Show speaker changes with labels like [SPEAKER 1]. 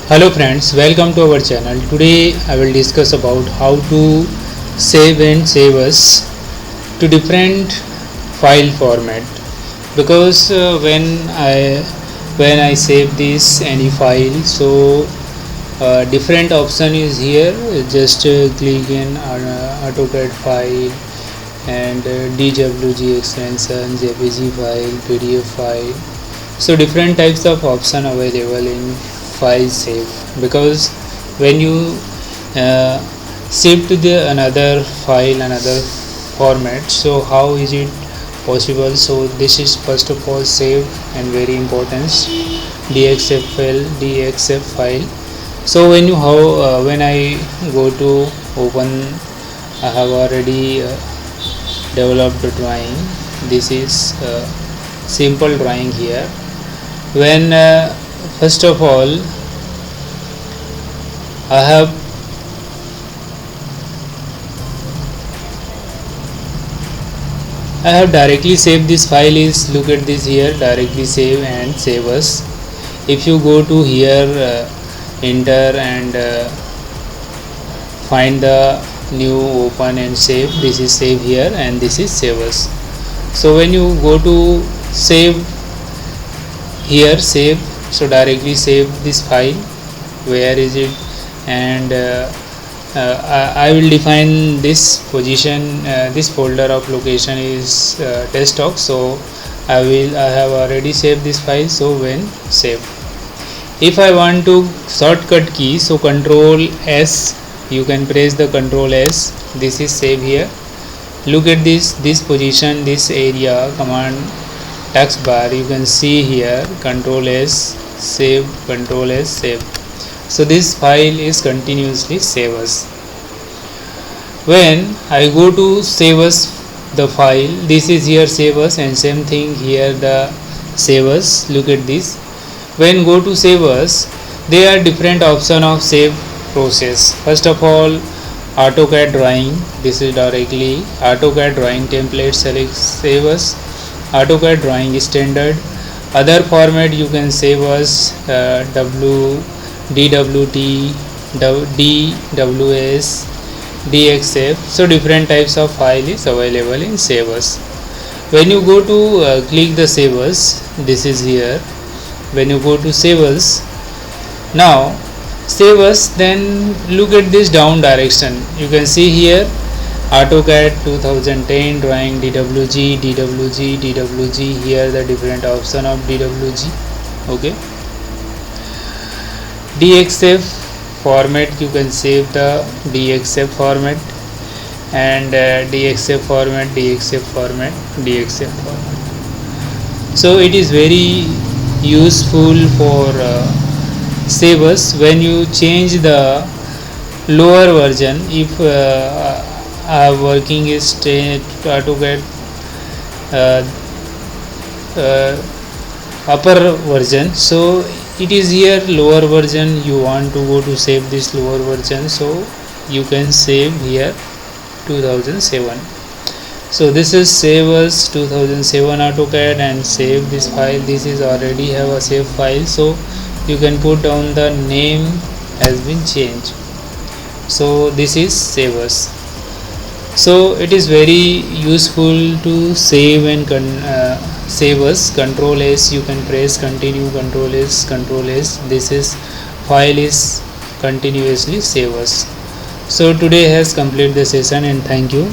[SPEAKER 1] Hello friends, welcome to our channel. Today I will discuss about how to save and save as to different file format because when I save this any file, so different option is here. Just click in AutoCAD file and DWG extension, JPG file, PDF file. So different types of option available in file save, because when you uh, save to the another file, another format, so how is it possible? So this is first of all save and very important DXF file. So when I go to open, I have already developed a drawing. This is simple drawing here. When first of all I have directly saved this file. Is look at this here, directly save and save as. If you go to here, enter and find the new, open and save. This is save here and this is save as. So when you go to save here, save, so directly save this file. Where is it? And I will define this position. This folder of location is desktop, so I have already saved this file. So when save, if I want to shortcut key, so Control S, you can press the Control S. This is save here. Look at this position, this area, command text bar, you can see here Control S, save, Control S, save. So this file is continuously save as. When I go to save as the file, this is here save as, and same thing here the save as. Look at this. When go to save as, there are different option of save process. First of all, AutoCAD drawing. This is directly AutoCAD drawing template, select save as. AutoCAD drawing standard. Other format you can save as DWT, DWS, DXF. So different types of file is available in save as. When you go to click the save as, this is here. When you go to save as, now save as, then look at this down direction. You can see here AutoCAD 2010 drawing, DWG, DWG, DWG. Here the different option of DWG. Okay. DXF format, you can save the DXF format, and DXF format, DXF format, DXF format. So it is very useful for save as. When you change the lower version, if working is AutoCAD upper version, so it is here lower version, you want to go to save this lower version, so you can save here 2007. So this is save as 2007 AutoCAD and save this file. This is already have a save file, so you can put down the name has been changed. So this is save as. So it is very useful to save and save as. Control S, you can press, continue, Control S, Control S. This is file is continuously save as. So today has completed the session, and thank you.